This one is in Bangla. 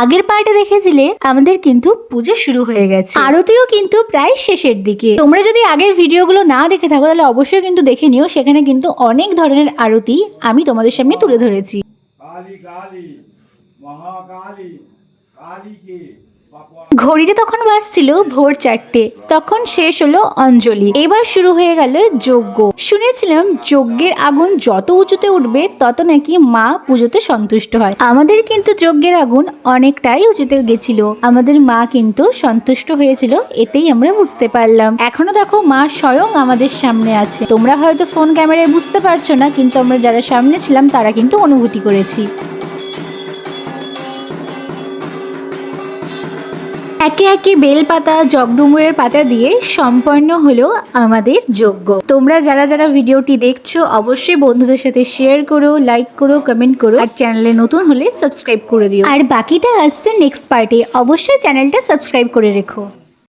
আগের পার্টে দেখেছিলে আমাদের কিন্তু পুজো শুরু হয়ে গেছে, আরতিও কিন্তু প্রায় শেষের দিকে। তোমরা যদি আগের ভিডিওগুলো না দেখে থাকো তাহলে অবশ্যই কিন্তু দেখে নিও, সেখানে কিন্তু অনেক ধরনের আরতি আমি তোমাদের সামনে তুলে ধরেছি। ঘড়িতে তখন বাজছিল ভোর 4টে, তখন শেষ হলো অঞ্জলি, এবার শুরু হয়ে গেল যজ্ঞ। শুনেছিলাম যজ্ঞের আগুন যত উঁচুতে উঠবে তত নাকি মা পুজোতে সন্তুষ্ট হয়। আমাদের কিন্তু যজ্ঞের আগুন অনেকটাই উঁচুতে গেছিল, আমাদের মা কিন্তু সন্তুষ্ট হয়েছিল, এতেই আমরা বুঝতে পারলাম। এখনো দেখো মা স্বয়ং আমাদের সামনে আছে। তোমরা হয়তো ফোন ক্যামেরায় বুঝতে পারছো না, কিন্তু আমরা যারা সামনে ছিলাম তারা কিন্তু অনুভূতি করেছি। একে একে বেলপাতা জগডুমুরের পাতা দিয়ে সম্পন্ন হলো আমাদের যজ্ঞ। তোমরা যারা যারা ভিডিওটি দেখছো অবশ্যই বন্ধুদের সাথে শেয়ার করো, লাইক করো, কমেন্ট করো, আর চ্যানেলে নতুন হলে সাবস্ক্রাইব করে দিও। আর বাকিটা আসছে নেক্সট পার্টে, অবশ্যই চ্যানেলটা সাবস্ক্রাইব করে রেখো।